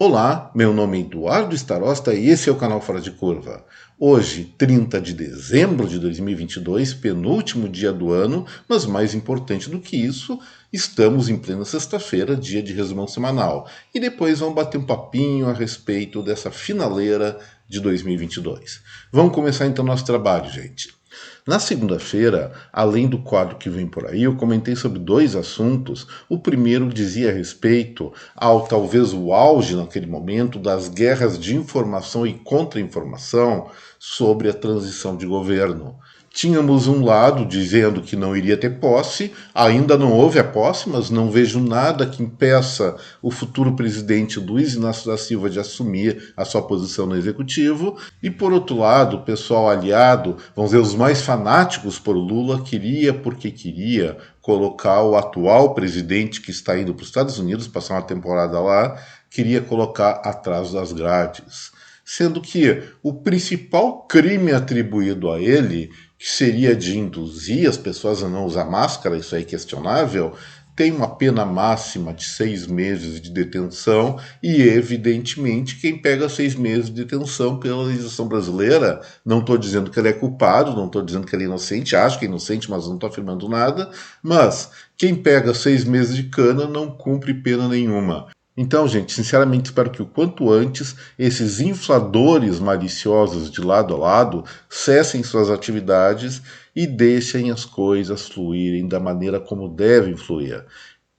Olá, meu nome é Eduardo Starosta e esse é o canal Fora de Curva. Hoje, 30 de dezembro de 2022, penúltimo dia do ano, mas mais importante do que isso, estamos em plena sexta-feira, dia de resumão semanal. E depois vamos bater um papinho a respeito dessa finaleira de 2022. Vamos começar então nosso trabalho, gente. Na segunda-feira, além do quadro que vem por aí, eu comentei sobre dois assuntos. O primeiro dizia a respeito ao talvez o auge naquele momento das guerras de informação e contra-informação sobre a transição de governo. Tínhamos um lado dizendo que não iria ter posse, ainda não houve a posse, mas não vejo nada que impeça o futuro presidente Luiz Inácio da Silva de assumir a sua posição no executivo. E por outro lado, o pessoal aliado, vamos dizer, os mais fanáticos por Lula, queria porque queria colocar o atual presidente que está indo para os Estados Unidos, passar uma temporada lá, queria colocar atrás das grades. Sendo que o principal crime atribuído a ele, que seria de induzir as pessoas a não usar máscara, isso aí é questionável, tem uma pena máxima de 6 meses de detenção e, evidentemente, quem pega 6 meses de detenção pela legislação brasileira, não estou dizendo que ele é culpado, não estou dizendo que ele é inocente, acho que é inocente, mas não estou afirmando nada, mas quem pega 6 meses de cana não cumpre pena nenhuma. Então, gente, sinceramente espero que o quanto antes esses infladores maliciosos de lado a lado cessem suas atividades e deixem as coisas fluírem da maneira como devem fluir.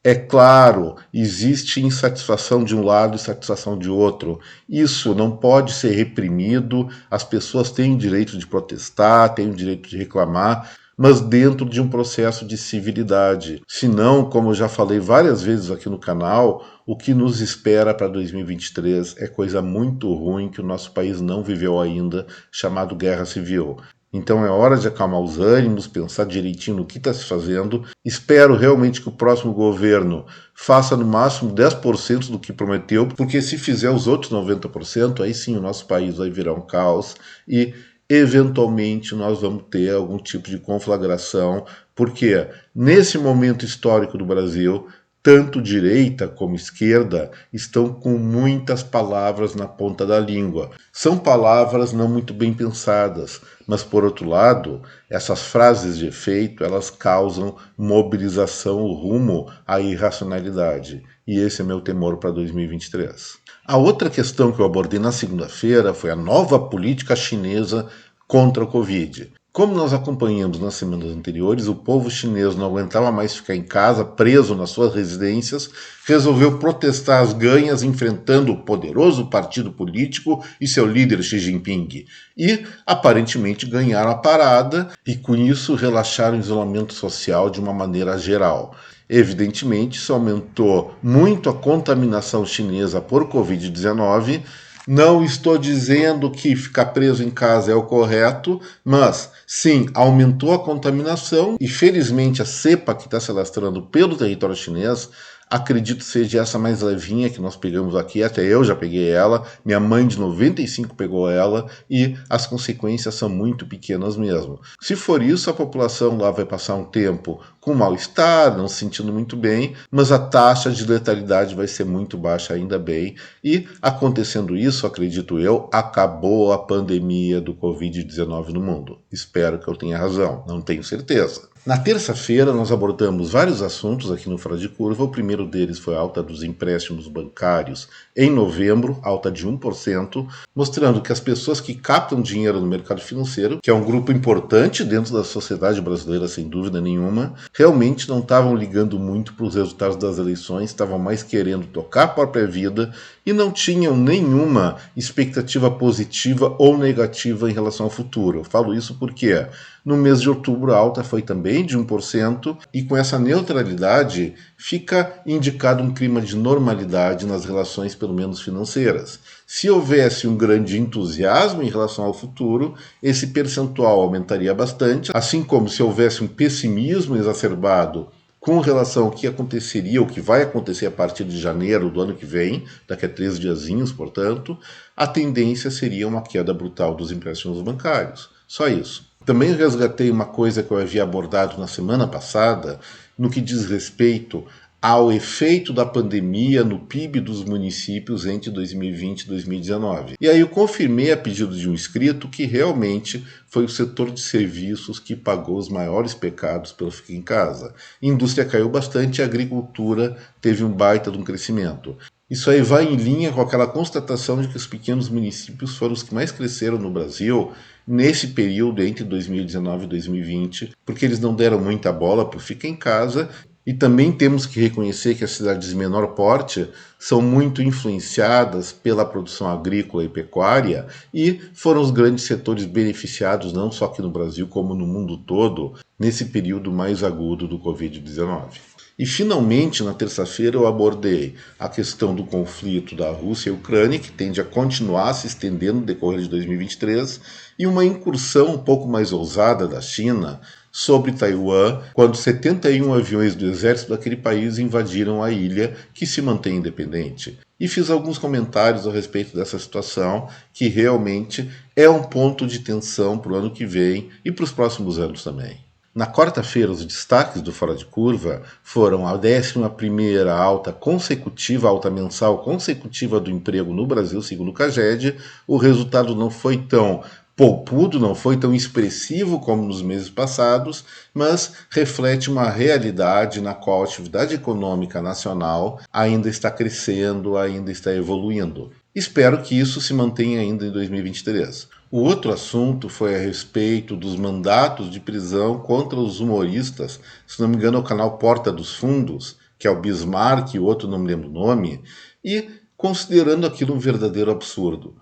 É claro, existe insatisfação de um lado e satisfação de outro. Isso não pode ser reprimido, as pessoas têm o direito de protestar, têm o direito de reclamar, mas dentro de um processo de civilidade. Senão, como eu já falei várias vezes aqui no canal, o que nos espera para 2023 é coisa muito ruim que o nosso país não viveu ainda, chamado guerra civil. Então é hora de acalmar os ânimos, pensar direitinho no que está se fazendo. Espero realmente que o próximo governo faça no máximo 10% do que prometeu, porque se fizer os outros 90%, aí sim o nosso país vai virar um caos e eventualmente nós vamos ter algum tipo de conflagração, porque nesse momento histórico do Brasil, tanto direita como esquerda estão com muitas palavras na ponta da língua. São palavras não muito bem pensadas, mas por outro lado, essas frases de efeito, elas causam mobilização rumo à irracionalidade. E esse é meu temor para 2023. A outra questão que eu abordei na segunda-feira foi a nova política chinesa contra o Covid. Como nós acompanhamos nas semanas anteriores, o povo chinês não aguentava mais ficar em casa, preso nas suas residências, resolveu protestar às ganhas, enfrentando o poderoso partido político e seu líder Xi Jinping. E, aparentemente, ganharam a parada e, com isso, relaxaram o isolamento social de uma maneira geral. Evidentemente, isso aumentou muito a contaminação chinesa por Covid-19. Não estou dizendo que ficar preso em casa é o correto, mas sim, aumentou a contaminação e felizmente a cepa que está se alastrando pelo território chinês, acredito seja essa mais levinha que nós pegamos aqui, até eu já peguei ela, minha mãe de 95 pegou ela e as consequências são muito pequenas mesmo. Se for isso, a população lá vai passar um tempo com mal-estar, não se sentindo muito bem, mas a taxa de letalidade vai ser muito baixa ainda bem e acontecendo isso, acredito eu, acabou a pandemia do Covid-19 no mundo. Espero que eu tenha razão, não tenho certeza. Na terça-feira, nós abordamos vários assuntos aqui no Fora de Curva. O primeiro deles foi a alta dos empréstimos bancários em novembro, alta de 1%, mostrando que as pessoas que captam dinheiro no mercado financeiro, que é um grupo importante dentro da sociedade brasileira, sem dúvida nenhuma, realmente não estavam ligando muito para os resultados das eleições, estavam mais querendo tocar a própria vida e não tinham nenhuma expectativa positiva ou negativa em relação ao futuro. Eu falo isso porque no mês de outubro a alta foi também de 1%, e com essa neutralidade fica indicado um clima de normalidade nas relações, pelo menos financeiras. Se houvesse um grande entusiasmo em relação ao futuro, esse percentual aumentaria bastante, assim como se houvesse um pessimismo exacerbado com relação ao que aconteceria, o que vai acontecer a partir de janeiro do ano que vem, daqui a 3 diazinhos, portanto, a tendência seria uma queda brutal dos empréstimos bancários. Só isso. Também resgatei uma coisa que eu havia abordado na semana passada, no que diz respeito ao efeito da pandemia no PIB dos municípios entre 2020 e 2019. E aí eu confirmei a pedido de um inscrito que realmente foi o setor de serviços que pagou os maiores pecados pelo Fica em Casa. A indústria caiu bastante e a agricultura teve um baita de um crescimento. Isso aí vai em linha com aquela constatação de que os pequenos municípios foram os que mais cresceram no Brasil nesse período entre 2019 e 2020, porque eles não deram muita bola para o Fica em Casa. E também temos que reconhecer que as cidades de menor porte são muito influenciadas pela produção agrícola e pecuária e foram os grandes setores beneficiados, não só aqui no Brasil, como no mundo todo, nesse período mais agudo do Covid-19. E finalmente, na terça-feira, eu abordei a questão do conflito da Rússia e Ucrânia, que tende a continuar se estendendo no decorrer de 2023, e uma incursão um pouco mais ousada da China sobre Taiwan, quando 71 aviões do exército daquele país invadiram a ilha, que se mantém independente. E fiz alguns comentários a respeito dessa situação, que realmente é um ponto de tensão para o ano que vem e para os próximos anos também. Na quarta-feira, os destaques do Fora de Curva foram a 11ª alta consecutiva, alta mensal consecutiva do emprego no Brasil, segundo o CAGED. O resultado não foi tão poupudo, não foi tão expressivo como nos meses passados, mas reflete uma realidade na qual a atividade econômica nacional ainda está crescendo, ainda está evoluindo. Espero que isso se mantenha ainda em 2023. O outro assunto foi a respeito dos mandatos de prisão contra os humoristas, se não me engano é o canal Porta dos Fundos, que é o Bismarck e o outro não me lembro o nome, e considerando aquilo um verdadeiro absurdo.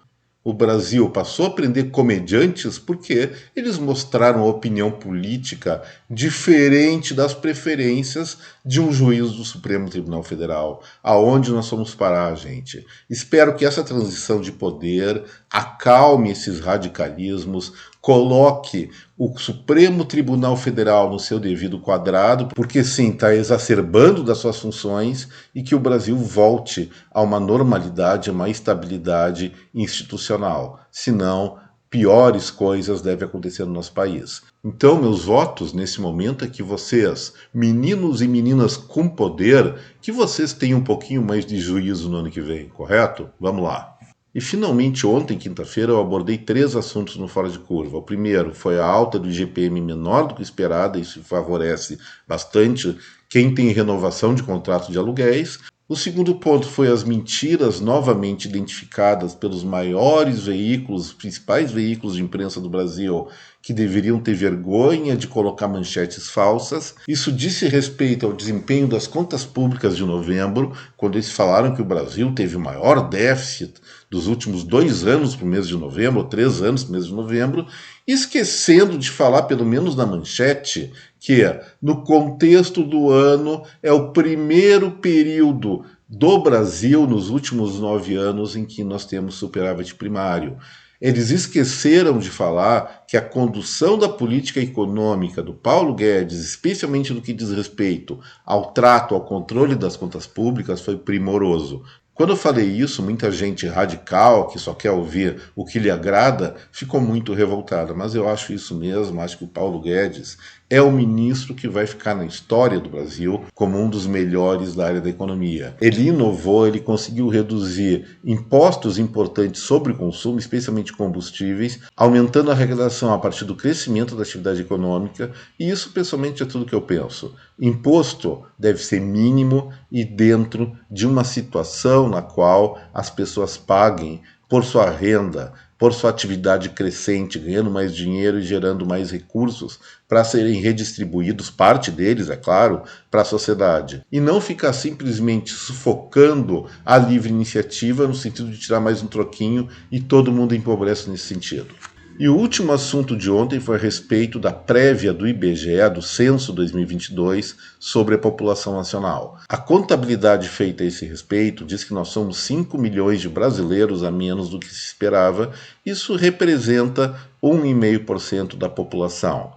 O Brasil passou a prender comediantes porque eles mostraram opinião política diferente das preferências de um juiz do Supremo Tribunal Federal. Aonde nós vamos parar, gente? Espero que essa transição de poder acalme esses radicalismos, coloque o Supremo Tribunal Federal no seu devido quadrado, porque sim, está exacerbando das suas funções, e que o Brasil volte a uma normalidade, a uma estabilidade institucional. Senão, piores coisas devem acontecer no nosso país. Então, meus votos nesse momento é que vocês, meninos e meninas com poder, que vocês tenham um pouquinho mais de juízo no ano que vem, correto? Vamos lá. E finalmente ontem, quinta-feira, eu abordei 3 assuntos no Fora de Curva. O primeiro foi a alta do IGPM menor do que esperada, isso favorece bastante quem tem renovação de contrato de aluguéis. O segundo ponto foi as mentiras novamente identificadas pelos maiores veículos, os principais veículos de imprensa do Brasil, que deveriam ter vergonha de colocar manchetes falsas. Isso disse respeito ao desempenho das contas públicas de novembro, quando eles falaram que o Brasil teve o maior déficit dos últimos 2 anos para o mês de novembro, ou 3 anos para o mês de novembro, esquecendo de falar, pelo menos na manchete, que no contexto do ano é o primeiro período do Brasil nos últimos 9 anos em que nós temos superávit primário. Eles esqueceram de falar que a condução da política econômica do Paulo Guedes, especialmente no que diz respeito ao trato, ao controle das contas públicas, foi primoroso. Quando eu falei isso, muita gente radical, que só quer ouvir o que lhe agrada, ficou muito revoltada. Mas eu acho isso mesmo, acho que o Paulo Guedes é o ministro que vai ficar na história do Brasil como um dos melhores da área da economia. Ele inovou, ele conseguiu reduzir impostos importantes sobre o consumo, especialmente combustíveis, aumentando a arrecadação a partir do crescimento da atividade econômica, e isso pessoalmente é tudo que eu penso. Imposto deve ser mínimo e dentro de uma situação na qual as pessoas paguem por sua renda, por sua atividade crescente, ganhando mais dinheiro e gerando mais recursos para serem redistribuídos, parte deles, é claro, para a sociedade. E não ficar simplesmente sufocando a livre iniciativa no sentido de tirar mais um troquinho e todo mundo empobrece nesse sentido. E o último assunto de ontem foi a respeito da prévia do IBGE, do Censo 2022, sobre a população nacional. A contabilidade feita a esse respeito diz que nós somos 5 milhões de brasileiros a menos do que se esperava. Isso representa 1,5% da população.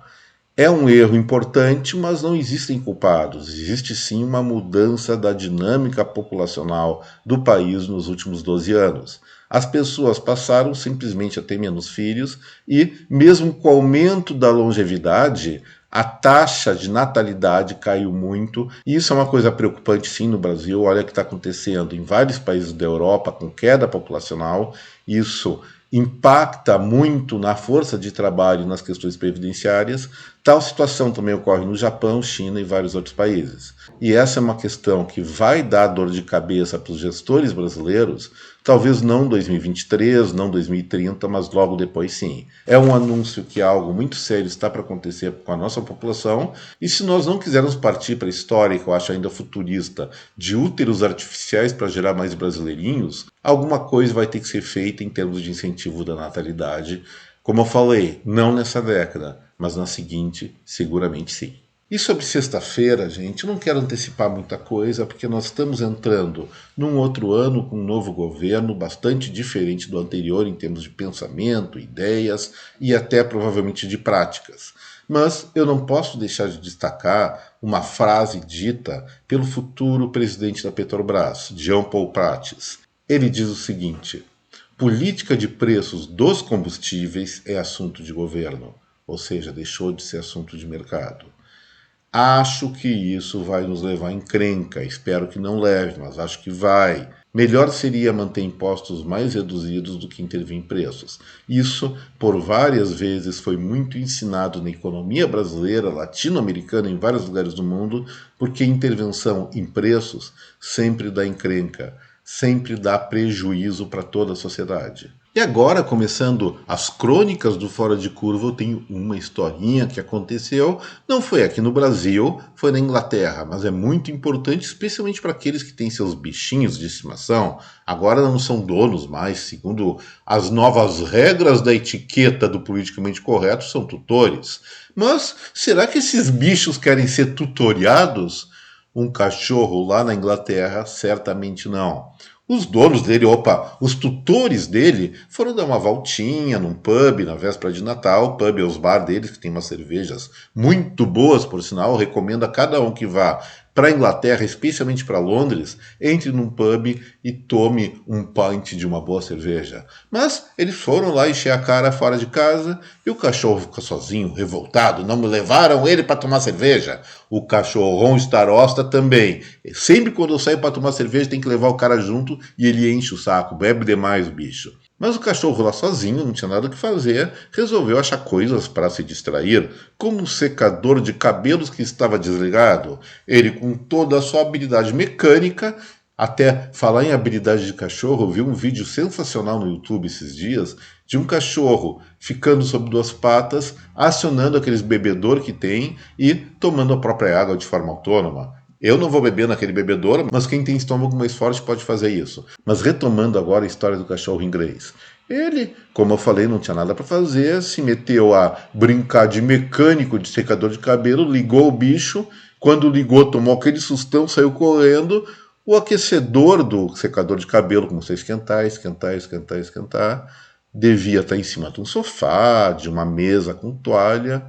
É um erro importante, mas não existem culpados. Existe sim uma mudança da dinâmica populacional do país nos últimos 12 anos. As pessoas passaram simplesmente a ter menos filhos e, mesmo com o aumento da longevidade, A taxa de natalidade caiu muito, e isso é uma coisa preocupante sim no Brasil. Olha o que está acontecendo em vários países da Europa com queda populacional. Isso impacta muito na força de trabalho e nas questões previdenciárias. Tal situação também ocorre no Japão, China e vários outros países. E essa é uma questão que vai dar dor de cabeça para os gestores brasileiros, talvez não 2023, não 2030, mas logo depois sim. É um anúncio que algo muito sério está para acontecer com a nossa população, e se nós não quisermos partir para a história, que eu acho ainda futurista, de úteros artificiais para gerar mais brasileirinhos, alguma coisa vai ter que ser feita em termos de incentivo da natalidade. Como eu falei, não nessa década, mas na seguinte, seguramente sim. E sobre sexta-feira, gente, eu não quero antecipar muita coisa, porque nós estamos entrando num outro ano com um novo governo, bastante diferente do anterior em termos de pensamento, ideias e até provavelmente de práticas. Mas eu não posso deixar de destacar uma frase dita pelo futuro presidente da Petrobras, Jean Paul Prates. Ele diz o seguinte: política de preços dos combustíveis é assunto de governo, ou seja, deixou de ser assunto de mercado. Acho que isso vai nos levar à encrenca. Espero que não leve, mas acho que vai. Melhor seria manter impostos mais reduzidos do que intervir em preços. Isso, por várias vezes, foi muito ensinado na economia brasileira, latino-americana, em vários lugares do mundo, porque intervenção em preços sempre dá encrenca, sempre dá prejuízo para toda a sociedade. E agora, começando as crônicas do Fora de Curva, eu tenho uma historinha que aconteceu. Não foi aqui no Brasil, foi na Inglaterra, mas é muito importante, especialmente para aqueles que têm seus bichinhos de estimação. Agora não são donos mais, segundo as novas regras da etiqueta do politicamente correto, são tutores. Mas será que esses bichos querem ser tutoriados? Um cachorro lá na Inglaterra, certamente não. Os donos dele, os tutores dele, foram dar uma voltinha num pub na véspera de Natal. O pub é os bar deles, que tem umas cervejas muito boas, por sinal. Eu recomendo a cada um que vá para a Inglaterra, especialmente para Londres, entre num pub e tome um pint de uma boa cerveja. Mas eles foram lá encher a cara fora de casa e o cachorro ficou sozinho, revoltado. Não me levaram ele para tomar cerveja. O cachorrão Starosta também. Sempre quando eu saio para tomar cerveja tem que levar o cara junto e ele enche o saco, bebe demais o bicho. Mas o cachorro lá sozinho, não tinha nada o que fazer, resolveu achar coisas para se distrair, como um secador de cabelos que estava desligado. Ele, com toda a sua habilidade mecânica, até falar em habilidade de cachorro, eu vi um vídeo sensacional no YouTube esses dias de um cachorro ficando sobre duas patas, acionando aqueles bebedor que tem e tomando a própria água de forma autônoma. Eu não vou beber naquele bebedouro, mas quem tem estômago mais forte pode fazer isso. Mas retomando agora a história do cachorro inglês. Ele, como eu falei, não tinha nada para fazer, se meteu a brincar de mecânico de secador de cabelo, ligou o bicho. Quando ligou, tomou aquele sustão, saiu correndo. O aquecedor do secador de cabelo começou a esquentar, esquentar, esquentar, esquentar. Devia estar em cima de um sofá, de uma mesa com toalha.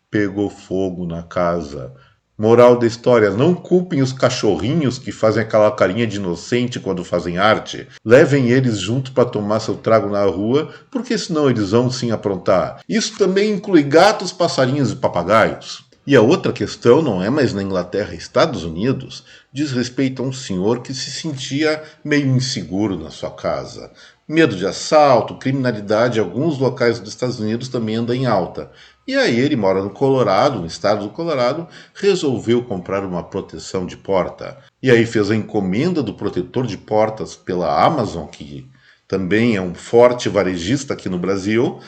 Pegou fogo na casa. Moral da história: não culpem os cachorrinhos que fazem aquela carinha de inocente quando fazem arte. Levem eles junto para tomar seu trago na rua, porque senão eles vão sim aprontar. Isso também inclui gatos, passarinhos e papagaios. E a outra questão não é mais na Inglaterra e Estados Unidos, diz respeito a um senhor que se sentia meio inseguro na sua casa. Medo de assalto, criminalidade em alguns locais dos Estados Unidos também anda em alta. E aí ele mora no Colorado, no estado do Colorado, resolveu comprar uma proteção de porta. E aí fez a encomenda do protetor de portas pela Amazon, que também é um forte varejista aqui no Brasil,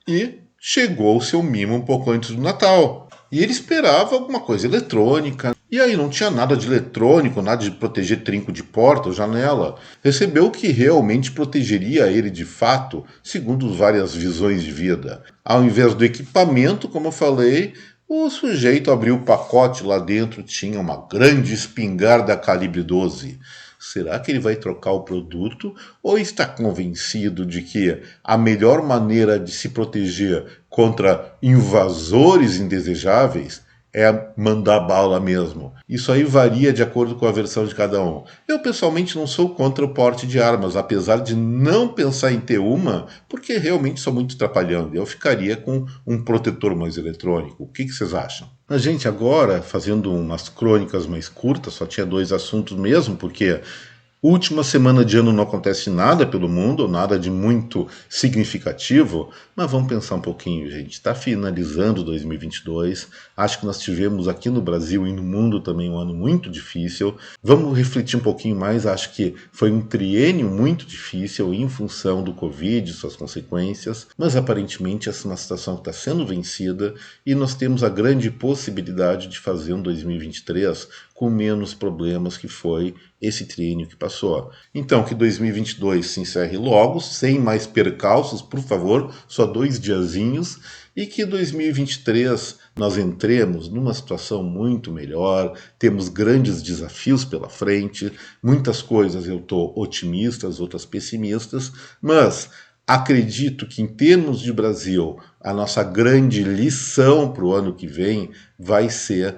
e chegou o seu mimo um pouco antes do Natal. E ele esperava alguma coisa eletrônica. E aí não tinha nada de eletrônico, nada de proteger trinco de porta ou janela. Recebeu o que realmente protegeria ele de fato, segundo várias visões de vida. Ao invés do equipamento, como eu falei, o sujeito abriu o pacote, lá dentro tinha uma grande espingarda calibre 12. Será que ele vai trocar o produto ou está convencido de que a melhor maneira de se proteger contra invasores indesejáveis é mandar bala mesmo. Isso aí varia de acordo com a versão de cada um. Eu pessoalmente não sou contra o porte de armas, apesar de não pensar em ter uma, porque realmente sou muito trapalhando. Eu ficaria com um protetor mais eletrônico. O que vocês acham? A gente agora, fazendo umas crônicas mais curtas, só tinha 2 assuntos mesmo, porque última semana de ano não acontece nada pelo mundo, nada de muito significativo, mas vamos pensar um pouquinho, gente. Está finalizando 2022, acho que nós tivemos aqui no Brasil e no mundo também um ano muito difícil. Vamos refletir um pouquinho mais, acho que foi um triênio muito difícil em função do Covid e suas consequências, mas aparentemente essa é uma situação que está sendo vencida e nós temos a grande possibilidade de fazer um 2023 com menos problemas que foi esse triênio que passou. Então, que 2022 se encerre logo, sem mais percalços, por favor, só 2 diazinhos, e que 2023 nós entremos numa situação muito melhor, temos grandes desafios pela frente, muitas coisas eu estou otimista, outras pessimistas, mas acredito que em termos de Brasil, a nossa grande lição para o ano que vem vai ser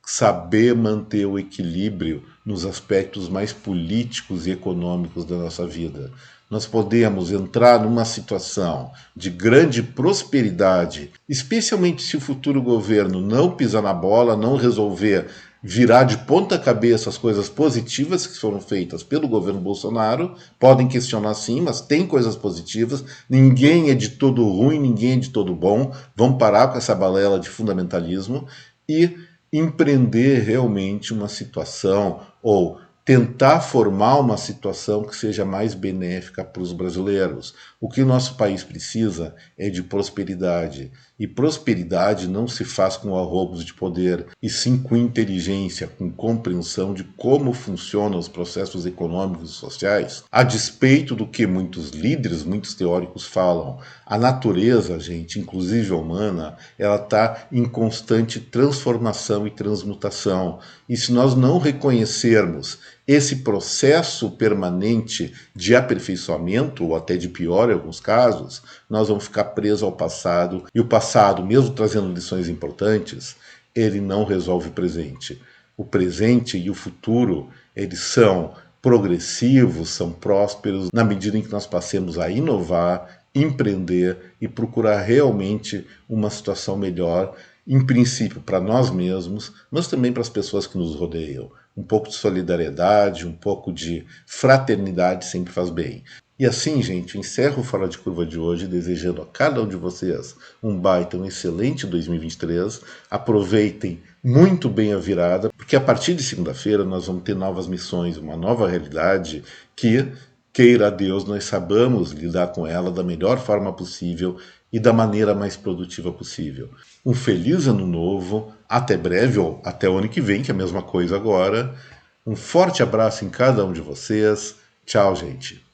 saber manter o equilíbrio nos aspectos mais políticos e econômicos da nossa vida. Nós podemos entrar numa situação de grande prosperidade, especialmente se o futuro governo não pisar na bola, não resolver virar de ponta cabeça as coisas positivas que foram feitas pelo governo Bolsonaro. Podem questionar sim, mas tem coisas positivas. Ninguém é de todo ruim, ninguém é de todo bom. Vamos parar com essa balela de fundamentalismo e empreender realmente uma situação ou tentar formar uma situação que seja mais benéfica para os brasileiros. O que o nosso país precisa é de prosperidade. E prosperidade não se faz com arroubos de poder, e sim com inteligência, com compreensão de como funcionam os processos econômicos e sociais, a despeito do que muitos líderes, muitos teóricos falam. A natureza, gente, inclusive a humana, ela está em constante transformação e transmutação. E se nós não reconhecermos esse processo permanente de aperfeiçoamento, ou até de pior em alguns casos, nós vamos ficar presos ao passado, e o passado, mesmo trazendo lições importantes, ele não resolve o presente. O presente e o futuro, eles são progressivos, são prósperos, na medida em que nós passemos a inovar, empreender e procurar realmente uma situação melhor, em princípio para nós mesmos, mas também para as pessoas que nos rodeiam. Um pouco de solidariedade, um pouco de fraternidade sempre faz bem. E assim, gente, encerro o Fora de Curva de hoje, desejando a cada um de vocês um excelente 2023. Aproveitem muito bem a virada, porque a partir de segunda-feira nós vamos ter novas missões, uma nova realidade que, queira Deus, nós sabamos lidar com ela da melhor forma possível e da maneira mais produtiva possível. Um feliz ano novo, até breve ou até o ano que vem, que é a mesma coisa agora. Um forte abraço em cada um de vocês. Tchau, gente.